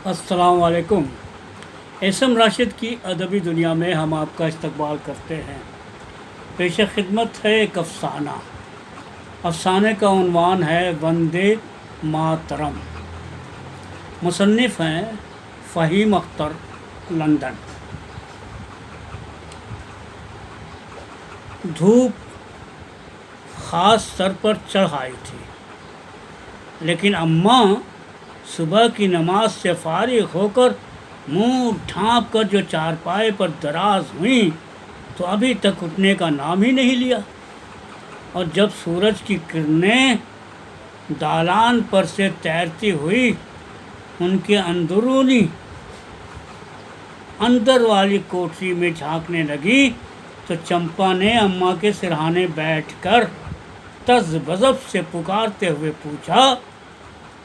السلام علیکم۔ اسم راشد کی ادبی دنیا میں ہم آپ کا استقبال کرتے ہیں۔ پیش خدمت ہے ایک افسانہ۔ افسانے کا عنوان ہے وندے ماترم۔ مصنف ہیں فہیم اختر، لندن۔ دھوپ خاص سر پر چڑھ آئی تھی، لیکن اماں صبح کی نماز سے فارغ ہو کر منہ ڈھانپ کر جو چارپائے پر دراز ہوئیں تو ابھی تک اٹھنے کا نام ہی نہیں لیا، اور جب سورج کی کرنیں دالان پر سے تیرتی ہوئی ان کے اندر والی کوٹری میں جھانکنے لگی تو چمپا نے اماں کے سرہانے بیٹھ کر تذ بذب سے پکارتے ہوئے پوچھا،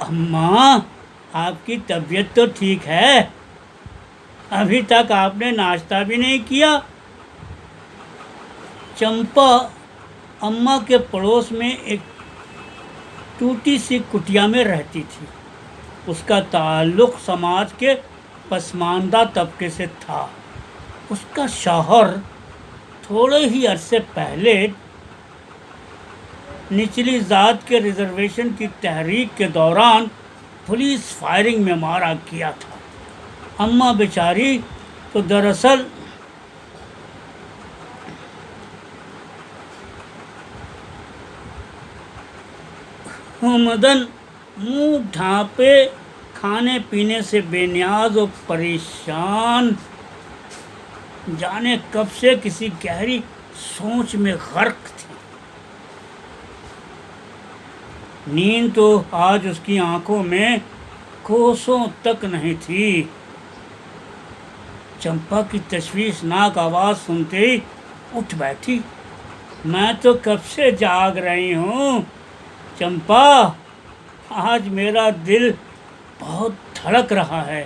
اماں آپ کی طبیعت تو ٹھیک ہے؟ ابھی تک آپ نے ناشتہ بھی نہیں کیا۔ چمپا اماں کے پڑوس میں ایک ٹوٹی سی کٹیا میں رہتی تھی۔ اس کا تعلق سماج کے پسماندہ طبقے سے تھا۔ اس کا شوہر تھوڑے ہی عرصے پہلے نچلی ذات کے ریزرویشن کی تحریک کے دوران پولیس فائرنگ میں مارا گیا تھا۔ اماں بیچاری تو دراصل عمدن منہ ڈھانپے کھانے پینے سے بے نیاز و پریشان جانے کب سے کسی گہری سوچ میں غرق تھی۔ نیند تو آج اس کی آنکھوں میں کوسوں تک نہیں تھی۔ چمپا کی تشویشناک آواز سنتے ہی اٹھ بیٹھی۔ میں تو کب سے جاگ رہی ہوں چمپا، آج میرا دل بہت دھڑک رہا ہے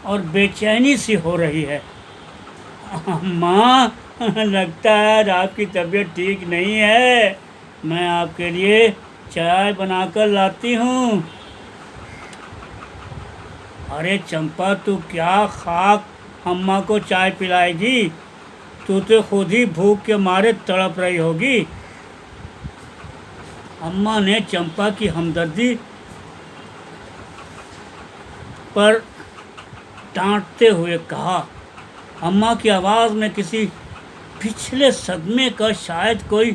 اور بے چینی سی ہو رہی ہے۔ ماں، لگتا ہے آج آپ کی طبیعت ٹھیک نہیں ہے، میں آپ کے لیے چائے بنا کر لاتی ہوں۔ ارے چمپا، تو کیا خاک اماں کو چائے پلائے گی؟ تو خود ہی بھوک کے مارے تڑپ رہی ہوگی۔ اماں نے چمپا کی ہمدردی پر ڈانٹتے ہوئے کہا۔ اماں کی آواز میں کسی پچھلے صدمے کا شاید کوئی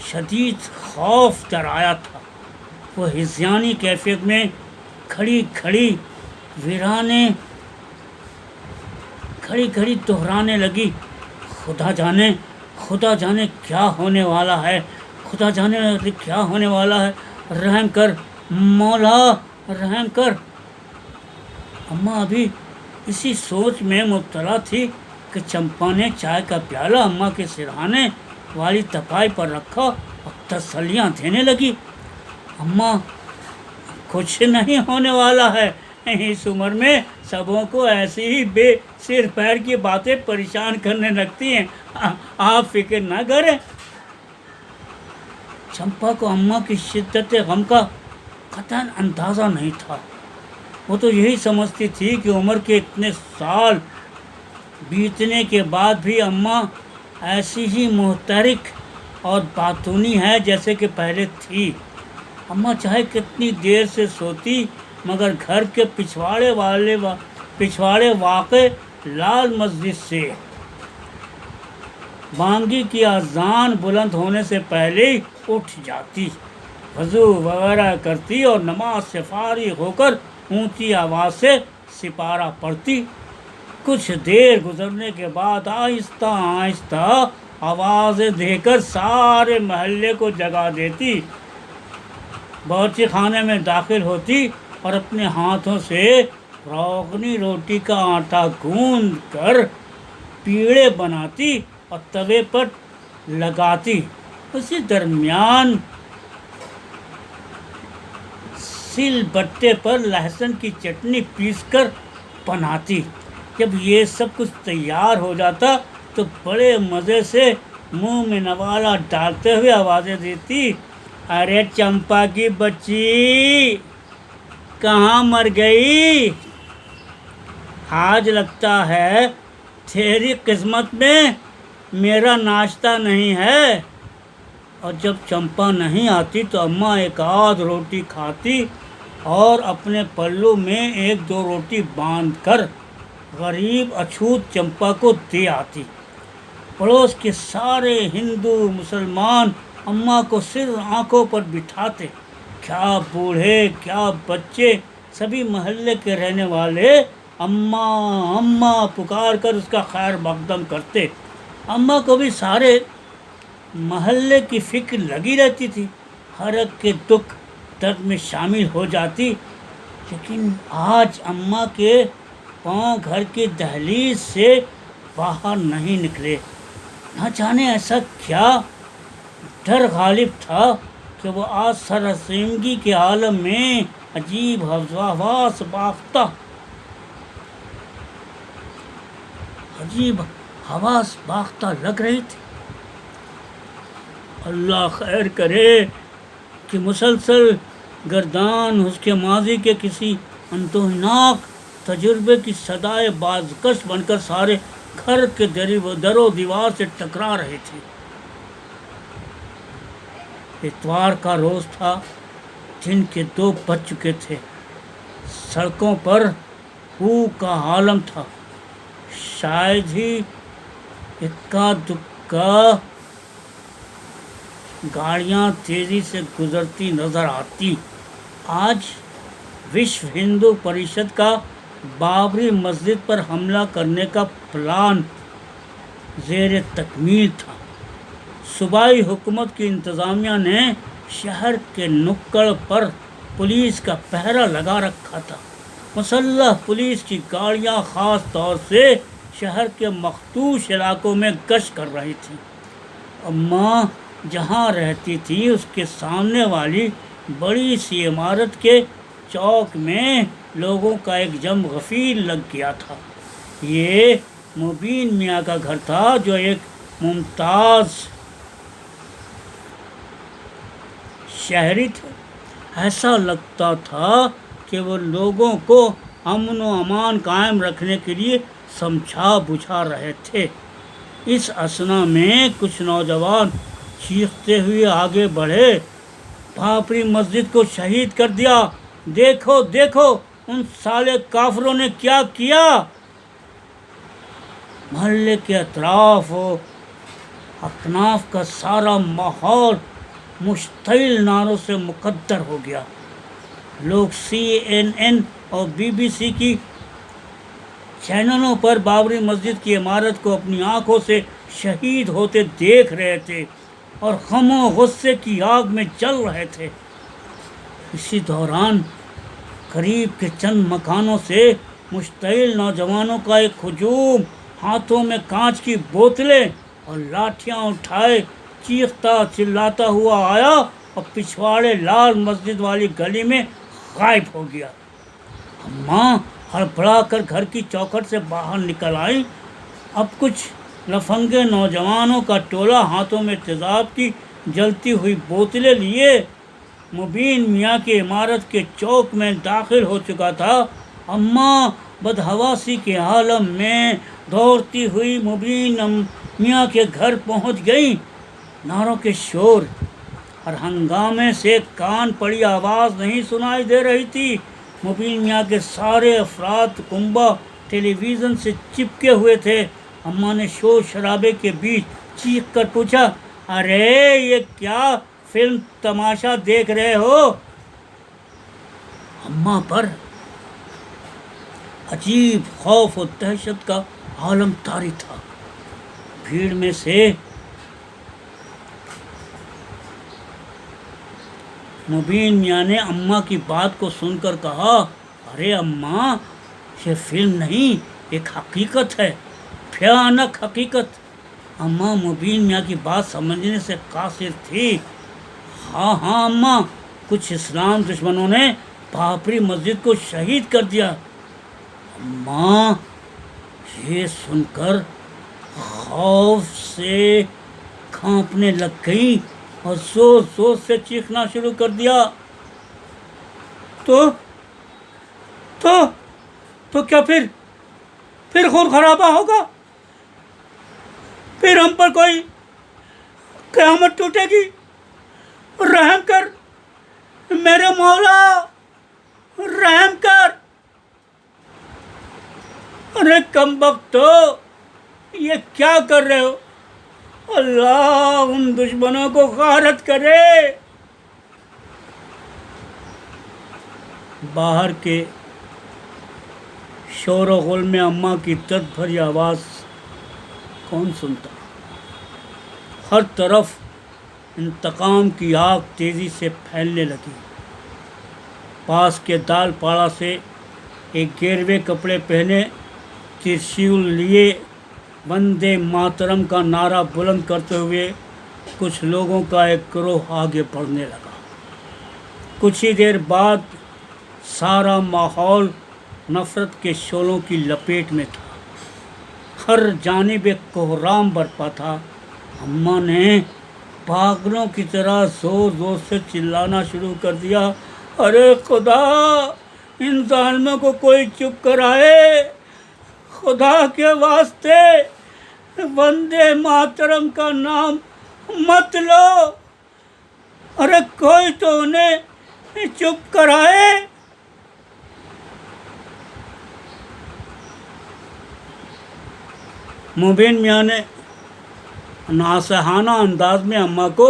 شدید خوف درایا تھا۔ وہ ہذیانی کیفیت میں کھڑی کھڑی دہرانے لگی، خدا جانے کیا ہونے والا ہے، خدا جانے کیا ہونے والا ہے، رحم کر مولا، رحم کر۔ اماں ابھی اسی سوچ میں مبتلا تھی کہ چمپا نے چائے کا پیالہ اماں کے سرہانے والی تپائی پر رکھا اور تسلیاں دینے لگی۔ اماں، کچھ نہیں ہونے والا ہے، اس عمر میں سبوں کو ایسی ہی بے سر پیر کی باتیں پریشان کرنے لگتی ہیں، آپ فکر نہ کریں۔ چمپا کو اماں کی شدت غم کا قطعاً اندازہ نہیں تھا۔ وہ تو یہی سمجھتی تھی کہ عمر کے اتنے سال بیتنے کے بعد بھی اماں ایسی ہی محترق اور باتونی ہے جیسے کہ پہلے تھی۔ اماں چاہے کتنی دیر سے سوتی، مگر گھر کے پچھواڑے واقع لال مسجد سے بانگی کی اذان بلند ہونے سے پہلے ہی اٹھ جاتی، وضو وغیرہ کرتی اور نماز سے فارغ ہو کر اونچی آواز سے سپارہ پڑھتی۔ کچھ دیر گزرنے کے بعد آہستہ آہستہ آوازیں دے کر سارے محلے کو جگا دیتی، باورچی خانے میں داخل ہوتی اور اپنے ہاتھوں سے روغنی روٹی کا آٹا گوندھ کر پیڑے بناتی اور توے پر لگاتی۔ اسی درمیان سل بٹے پر لہسن کی چٹنی پیس کر بناتی۔ جب یہ سب کچھ تیار ہو جاتا تو بڑے مزے سے منہ میں نوالا ڈالتے ہوئے آوازیں دیتی، ارے چمپا کی بچی، کہاں مر گئی؟ آج لگتا ہے تیری قسمت میں میرا ناشتہ نہیں ہے۔ اور جب چمپا نہیں آتی تو اماں ایک آدھ روٹی کھاتی اور اپنے پلو میں ایک دو روٹی باندھ کر غریب اچھوت چمپا کو دے آتی۔ پڑوس کے سارے ہندو مسلمان اماں کو صرف آنکھوں پر بٹھاتے، کیا بوڑھے کیا بچے، سبھی محلے کے رہنے والے اماں اماں پکار کر اس کا خیر مقدم کرتے۔ اماں کو بھی سارے محلے کی فکر لگی رہتی تھی، ہر ایک کے دکھ درد میں شامل ہو جاتی۔ لیکن آج اماں کے پاؤں گھر کی دہلیز سے باہر نہیں نکلے۔ نہ جانے ایسا کیا ڈر غالب تھا کہ وہ آج سراسیمگی کے عالم میں عجیب حواس باختہ لگ رہی تھی۔ اللہ خیر کرے کہ مسلسل گردان اس کے ماضی کے کسی اندوہناک تجربے کی صدائے بازکش بن کر سارے گھر کے در و دیوار سے ٹکرا رہی تھی۔ اتوار کا روز تھا، دن کے 2 بج چکے تھے، سڑکوں پر ہو کا عالم تھا، شاید ہی اکا دکا گاڑیاں تیزی سے گزرتی نظر آتی۔ آج وشو ہندو پریشد کا بابری مسجد پر حملہ کرنے کا پلان زیر تکمیل تھا۔ صوبائی حکومت کی انتظامیہ نے شہر کے نکڑ پر پولیس کا پہرہ لگا رکھا تھا۔ مسلح پولیس کی گاڑیاں خاص طور سے شہر کے مخدوش علاقوں میں گشت کر رہی تھیں۔ اماں جہاں رہتی تھی اس کے سامنے والی بڑی سی عمارت کے چوک میں لوگوں کا ایک جم غفیر لگ گیا تھا۔ یہ مبین میاں کا گھر تھا جو ایک ممتاز شہری تھے۔ ایسا لگتا تھا کہ وہ لوگوں کو امن و امان قائم رکھنے کے لیے سمجھا بجھا رہے تھے۔ اس اثنا میں کچھ نوجوان چیختے ہوئے آگے بڑھے، بابری مسجد کو شہید کر دیا، دیکھو دیکھو ان سالے کافروں نے کیا کیا۔ محلے کے اطراف و اکناف کا سارا ماحول مشتعل نعروں سے مکدر ہو گیا۔ لوگ CNN اور BBC کی چینلوں پر بابری مسجد کی عمارت کو اپنی آنکھوں سے شہید ہوتے دیکھ رہے تھے اور غم و غصے کی آگ میں جل رہے تھے۔ اسی دوران قریب کے چند مکانوں سے مشتعل نوجوانوں کا ایک ہجوم ہاتھوں میں کانچ کی بوتلیں اور لاٹھیاں اٹھائے چیختا چلاتا ہوا آیا اور پچھواڑے لال مسجد والی گلی میں غائب ہو گیا۔ اماں ہڑبڑا کر گھر کی چوکھٹ سے باہر نکل آئیں۔ اب کچھ لفنگے نوجوانوں کا ٹولہ ہاتھوں میں تیزاب کی جلتی ہوئی بوتلیں لیے مبین میاں کی عمارت کے چوک میں داخل ہو چکا تھا۔ اماں بدحواسی کے عالم میں دوڑتی ہوئی مبین میاں کے گھر پہنچ گئیں۔ نعروں کے شور اور ہنگامے سے کان پڑی آواز نہیں سنائی دے رہی تھی۔ مبین میاں کے سارے افراد کنبہ ٹیلی ویژن سے چپکے ہوئے تھے۔ اماں نے شور شرابے کے بیچ چیخ کر پوچھا، ارے یہ کیا فلم تماشا دیکھ رہے ہو؟ اماں پر عجیب خوف و دہشت کا عالم طاری تھا۔ بھیڑ میں سے مبین میاں نے اماں کی بات کو سن کر کہا، ارے اماں یہ فلم نہیں، ایک حقیقت ہے، بھیانک حقیقت۔ اماں مبین میاں کی بات سمجھنے سے قاصر تھی۔ ہاں ہاں اماں، کچھ اسلام دشمنوں نے بابری مسجد کو شہید کر دیا۔ اماں یہ سن کر خوف سے کانپنے لگ گئی اور زور زور سے چیخنا شروع کر دیا، تو کیا پھر پھر خون خرابہ ہوگا، پھر ہم پر کوئی قیامت ٹوٹے گی۔ رحم کر میرے مولا، رحم کر۔ ارے کم بختو، یہ کیا کر رہے ہو؟ اللہ ان دشمنوں کو غارت کرے۔ باہر کے شور و غل میں اماں کی درد بھری آواز کون سنتا؟ ہر طرف انتقام کی آگ تیزی سے پھیلنے لگی۔ پاس کے دال پاڑا سے ایک گیروے کپڑے پہنے، ترشیل لیے، وندے ماترم کا نعرہ بلند کرتے ہوئے کچھ لوگوں کا ایک گروہ آگے بڑھنے لگا۔ کچھ ہی دیر بعد سارا ماحول نفرت کے شعلوں کی لپیٹ میں تھا۔ ہر جانب ایک کوہرام برپا تھا۔ اماں نے پاگلوں کی طرح زور زور سے چلانا شروع کر دیا، ارے خدا، ان ظالموں کو کوئی چپ کرائے، خدا کے واسطے وندے ماترم کا نام مت لو، ارے کوئی تو انہیں چپ کرائے۔ مبین میاں نے ناصحانہ انداز میں اماں کو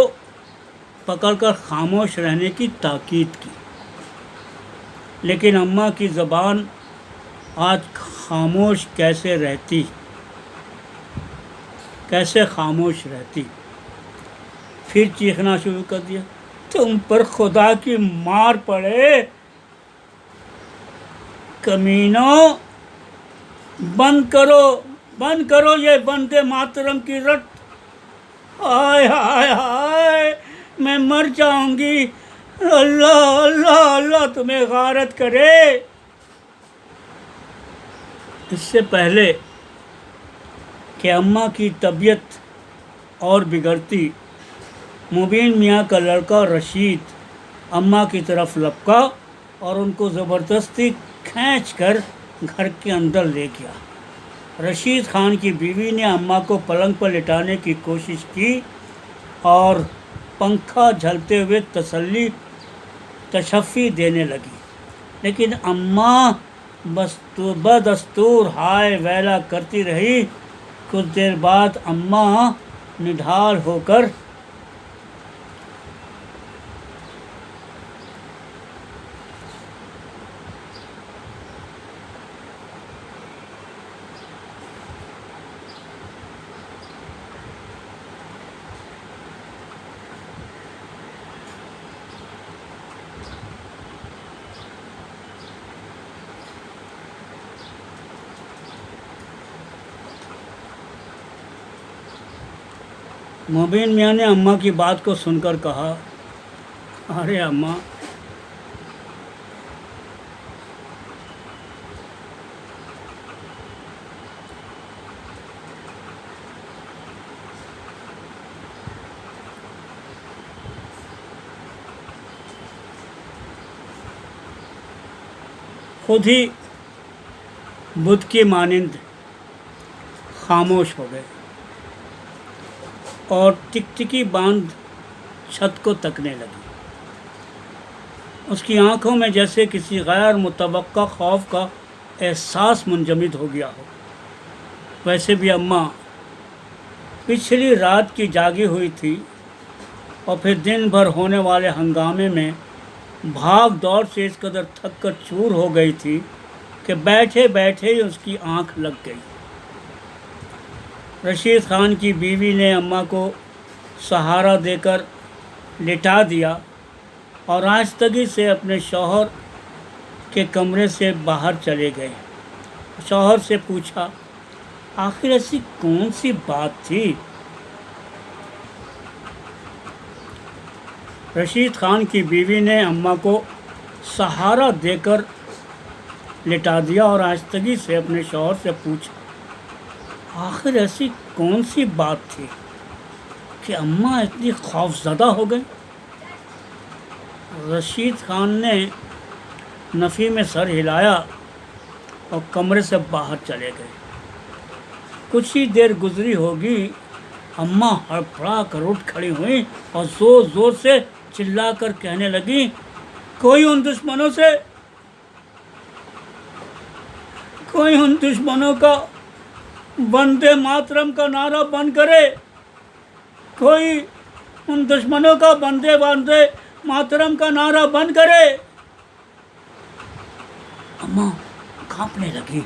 پکڑ کر خاموش رہنے کی تاکید کی، لیکن اماں کی زبان آج خاموش کیسے خاموش رہتی؟ پھر چیخنا شروع کر دیا، تم پر خدا کی مار پڑے، کمینوں، بند کرو یہ وندے ماترم کی رٹ، ہائے ہائے ہائے میں مر جاؤں گی، اللہ اللہ اللہ تمہیں غارت کرے۔ اس سے پہلے کہ اماں کی طبیعت اور بگڑتی، مبین میاں کا لڑکا رشید اماں کی طرف لپکا اور ان کو زبردستی کھینچ کر گھر کے اندر لے گیا۔ رشید خان کی بیوی نے اماں کو پلنگ پر لٹانے کی کوشش کی اور پنکھا جھلتے ہوئے تشفی دینے لگی، لیکن اماں بدستور ہائے ویلا کرتی رہی۔ کچھ دیر بعد اماں نڈھال ہو کر مبین میاں نے اماں کی بات کو سن کر کہا، ارے اماں، خود ہی بدھ کی مانند خاموش ہو گئے اور ٹکٹکی باندھ چھت کو تکنے لگی۔ اس کی آنکھوں میں جیسے کسی غیر متوقع خوف کا احساس منجمد ہو گیا ہو۔ ویسے بھی اماں پچھلی رات کی جاگی ہوئی تھی اور پھر دن بھر ہونے والے ہنگامے میں بھاگ دوڑ سے اس قدر تھک کر چور ہو گئی تھی کہ بیٹھے بیٹھے ہی اس کی آنکھ لگ گئی۔ رشید خان کی بیوی نے اماں کو سہارا دے کر لٹا دیا اور آہستگی سے اپنے شوہر کے کمرے سے باہر چلے گئے۔ شوہر سے پوچھا، آخر ایسی کون سی بات تھی؟ رشید خان کی بیوی نے اماں کو سہارا دے کر لٹا دیا اور آہستگی سے اپنے شوہر سے پوچھا، آخر ایسی کون سی بات تھی کہ اماں اتنی خوفزدہ ہو گئی؟ رشید خان نے نفی میں سر ہلایا اور کمرے سے باہر چلے گئے۔ کچھ ہی دیر گزری ہوگی، اماں ہڑبڑا کر اٹھ کھڑی ہوئی اور زور زور سے چلا کر کہنے لگی، کوئی ان دشمنوں کا وندے ماترم کا نعرہ بند کرے، کوئی ان دشمنوں کا وندے ماترم کا نعرہ بند کرے۔ اماں کانپنے لگی،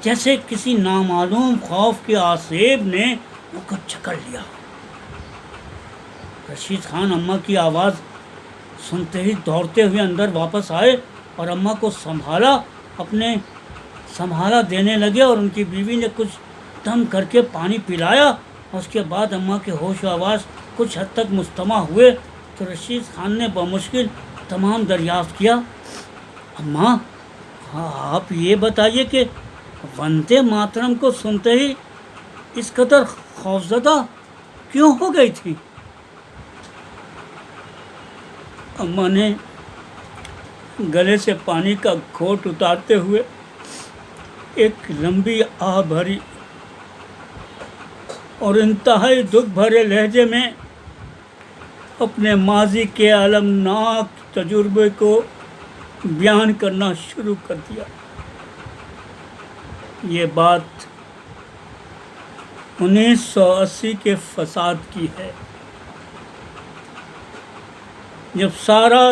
جیسے کسی نامعلوم خوف کے آسیب نے ان کو جکڑ لیا۔ رشید خان اماں کی آواز سنتے ہی دوڑتے ہوئے اندر واپس آئے اور اماں کو سنبھالا دینے لگے، اور ان کی بیوی نے کچھ دم کر کے پانی پلایا، اور اس کے بعد اماں کے ہوش و آواز کچھ حد تک مستمع ہوئے تو رشید خان نے بمشکل تمام دریافت کیا، اماں آپ یہ بتائیے کہ وندے ماترم کو سنتے ہی اس قدر خوفزدہ کیوں ہو گئی تھی؟ اماں نے گلے سے پانی کا گھونٹ اتارتے ہوئے ایک لمبی آہ بھری اور انتہائی دکھ بھرے لہجے میں اپنے ماضی کے المناک تجربے کو بیان کرنا شروع کر دیا۔ یہ بات 1980 کے فساد کی ہے، جب سارا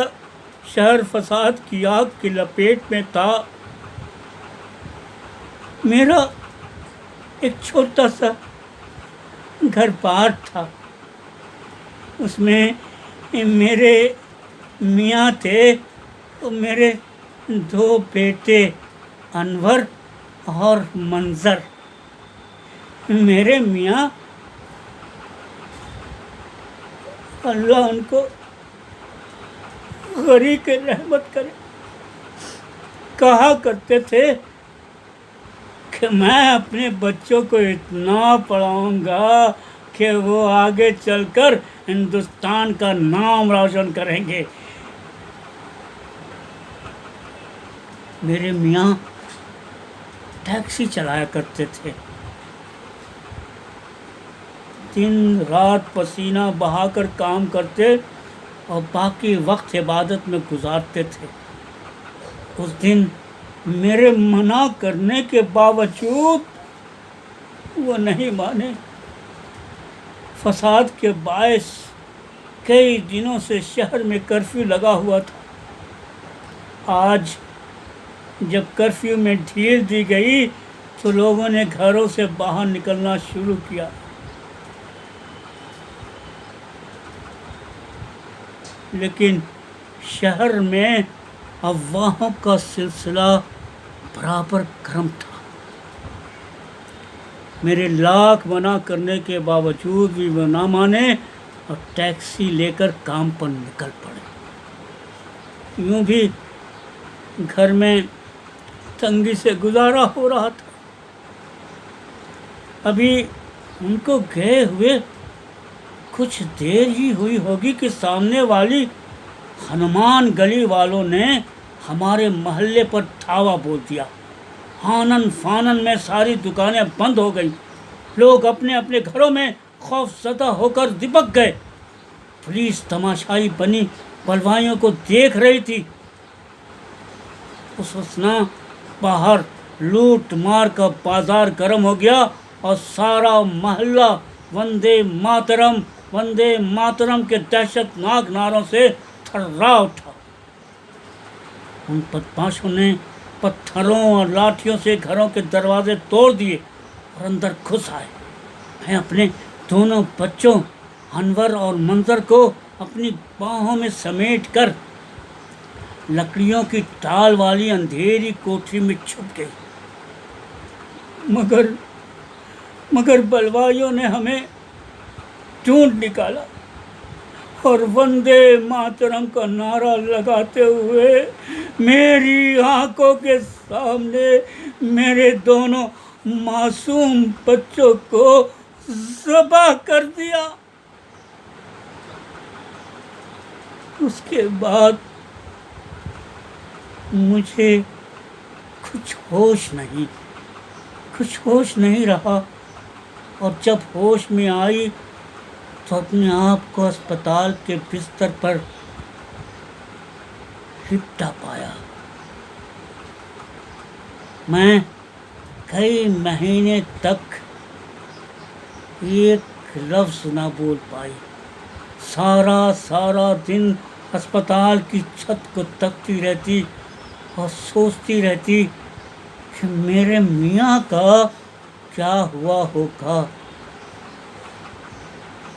شہر فساد کی آگ کی لپیٹ میں تھا۔ میرا ایک چھوٹا سا گھر بار تھا، اس میں میرے میاں تھے اور میرے 2 بیٹے انور اور منظر۔ میرے میاں اللہ ان کو غریق رحمت کرے کہا کرتے تھے کہ میں اپنے بچوں کو اتنا پڑھاؤں گا کہ وہ آگے چل کر ہندوستان کا نام روشن کریں گے۔ میرے میاں ٹیکسی چلایا کرتے تھے، دن رات پسینہ بہا کر کام کرتے اور باقی وقت عبادت میں گزارتے تھے۔ اس دن میرے منع کرنے کے باوجود وہ نہیں مانے۔ فساد کے باعث کئی دنوں سے شہر میں کرفیو لگا ہوا تھا۔ آج جب کرفیو میں ڈھیل دی گئی تو لوگوں نے گھروں سے باہر نکلنا شروع کیا۔ لیکن شہر میں افواہوں کا سلسلہ برابر گرم تھا۔ میرے لاکھ منع کرنے کے باوجود بھی وہ نہ مانے اور ٹیکسی لے کر کام پر نکل پڑے۔ یوں بھی گھر میں تنگی سے گزارا ہو رہا تھا۔ ابھی ان کو گئے ہوئے کچھ دیر ہی ہوئی ہوگی کہ سامنے والی ہنومان گلی والوں نے ہمارے محلے پر دھاوا بول دیا۔ آنن فانن میں ساری دکانیں بند ہو گئیں، لوگ اپنے اپنے گھروں میں خوف زدہ ہو کر دبک گئے۔ پولیس تماشائی بنی بلوائیوں کو دیکھ رہی تھی۔ اس اثنا باہر لوٹ مار کا بازار گرم ہو گیا اور سارا محلہ وندے ماترم کے دہشت ناک نعروں سے تھرا اٹھا۔ ان بدماشوں نے پتھروں اور لاٹھیوں سے گھروں کے دروازے توڑ دیے اور اندر گھس آئے۔ میں اپنے دونوں بچوں انور اور منظر کو اپنی باہوں میں سمیٹ کر لکڑیوں کی ٹال والی اندھیری کوٹھی میں چھپ گئی، مگر بلوائیوں نے ہمیں ڈھونڈ نکالا اور وندے ماترم کا نعرہ لگاتے ہوئے میری آنکھوں کے سامنے میرے دونوں معصوم بچوں کو ذبح کر دیا۔ اس کے بعد مجھے کچھ ہوش نہیں، کچھ ہوش نہیں رہا، اور جب ہوش میں آئی تو اپنے آپ کو اسپتال کے بستر پر لپٹا پایا۔ میں کئی مہینے تک ایک لفظ نہ بول پائی۔ سارا دن اسپتال کی چھت کو تکتی رہتی اور سوچتی رہتی کہ میرے میاں کا کیا ہوا ہوگا۔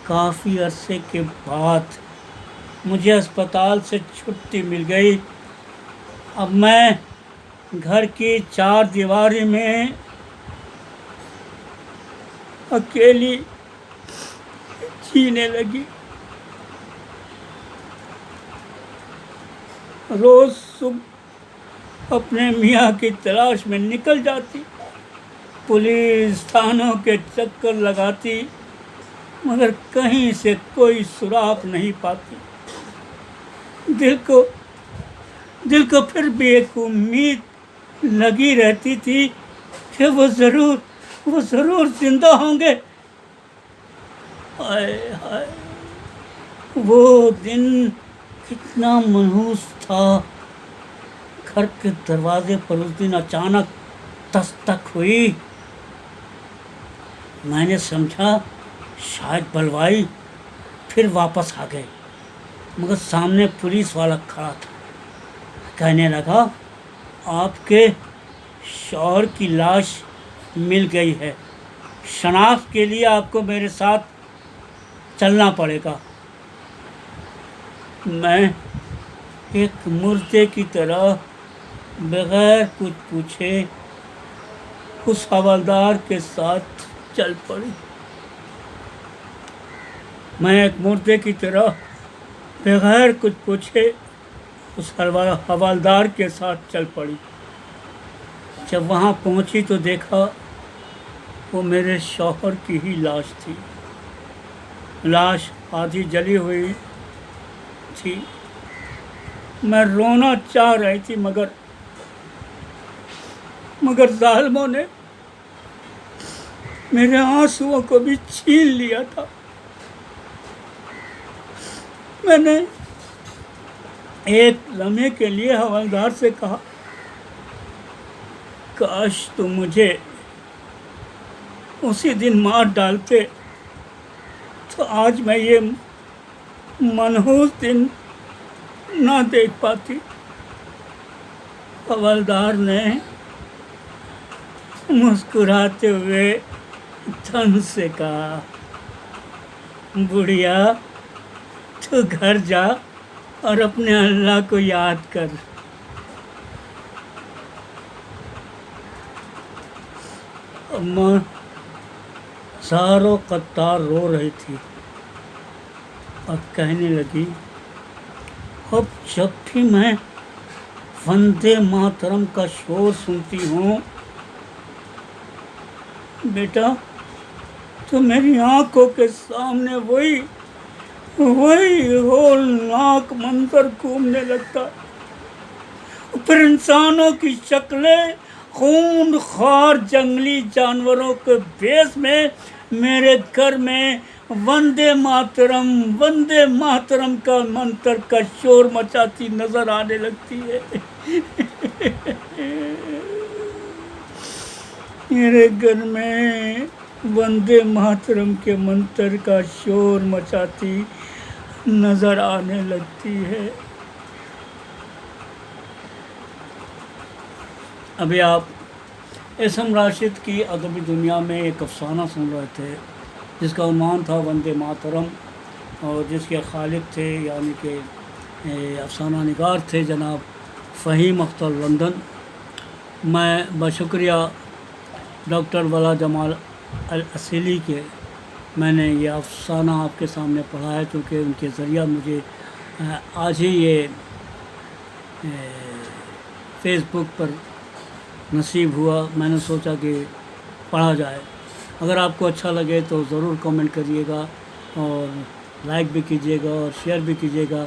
کافی عرصے کے بعد مجھے اسپتال سے چھٹی مل گئی۔ اب میں گھر کی چار دیواری میں اکیلی جینے لگی۔ روز صبح اپنے میاں کی تلاش میں نکل جاتی، پولیس تھانوں کے چکر لگاتی، مگر کہیں سے کوئی سراغ نہیں پاتی۔ دل کو پھر بھی ایک امید لگی رہتی تھی کہ وہ ضرور زندہ ہوں گے۔ ہائے ہائے، وہ دن کتنا منحوس تھا۔ گھر کے دروازے پر اس دن اچانک دستک ہوئی۔ میں نے سمجھا شاید بلوائی پھر واپس آ گئے، مگر سامنے پولیس والا کھڑا تھا۔ کہنے لگا، آپ کے شوہر کی لاش مل گئی ہے، شناخت کے لیے آپ کو میرے ساتھ چلنا پڑے گا۔ میں ایک مردے کی طرح بغیر کچھ پوچھے اس حوالدار کے ساتھ چل پڑی۔ بغیر کچھ پوچھے اس حوالدار کے ساتھ چل پڑی۔ جب وہاں پہنچی تو دیکھا وہ میرے شوہر کی ہی لاش تھی۔ لاش آدھی جلی ہوئی تھی۔ میں رونا چاہ رہی تھی، مگر ظالموں نے میرے آنسوؤں کو بھی چھین لیا تھا۔ میں نے ایک لمحے کے لیے حوالدار سے کہا، کاش تم مجھے اسی دن مار ڈالتے تو آج میں یہ منحوس دن نہ دیکھ پاتی۔ حوالدار نے مسکراتے ہوئے تن سے کہا، بڑھیا، تو گھر جا اور اپنے اللہ کو یاد کر۔ اماں زاروں قطار رو رہی تھی اور کہنے لگی، اب جب بھی میں وندے ماترم کا شور سنتی ہوں بیٹا تو میری آنکھوں کے سامنے وہی ہولناک منظر گھومنے لگتا۔ پھر انسانوں کی شکلیں خون خوار جنگلی جانوروں کے بھیس میں میرے گھر میں وندے ماترم کا منتر کا شور مچاتی نظر آنے لگتی ہے۔ میرے گھر میں وندے ماترم کے منتر کا شور مچاتی نظر آنے لگتی ہے۔ ابھی آپ اسم راشد کی ادبی دنیا میں ایک افسانہ سن رہے تھے جس کا عنوان تھا وندے ماترم، اور جس کے خالق تھے یعنی کہ افسانہ نگار تھے جناب فہیم اختر لندن۔ میں بشکریہ ڈاکٹر ولا جمال الاصیلی کے میں نے یہ افسانہ آپ کے سامنے پڑھا ہے، کیونکہ ان کے ذریعہ مجھے آج ہی یہ فیس بک پر نصیب ہوا۔ میں نے سوچا کہ پڑھا جائے۔ اگر آپ کو اچھا لگے تو ضرور کمنٹ کریے گا اور لائک بھی کیجیے گا اور شیئر بھی کیجیے گا۔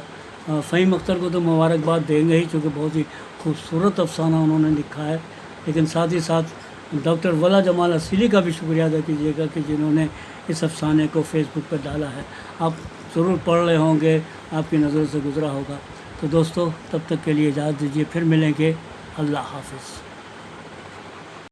فہیم اختر کو تو مبارکباد دیں گے ہی، چونکہ بہت ہی خوبصورت افسانہ انہوں نے لکھا ہے، لیکن ساتھ ہی ساتھ ڈاکٹر ولا جمال اصیلی کا بھی شکریہ ادا کیجیے گا کہ جنہوں نے اس افسانے کو فیس بک پر ڈالا ہے. آپ ضرور پڑھ رہے ہوں گے، آپ کی نظروں سے گزرا ہوگا. تو دوستو تب تک کے لیے اجازت دیجیے، پھر ملیں گے. اللہ حافظ.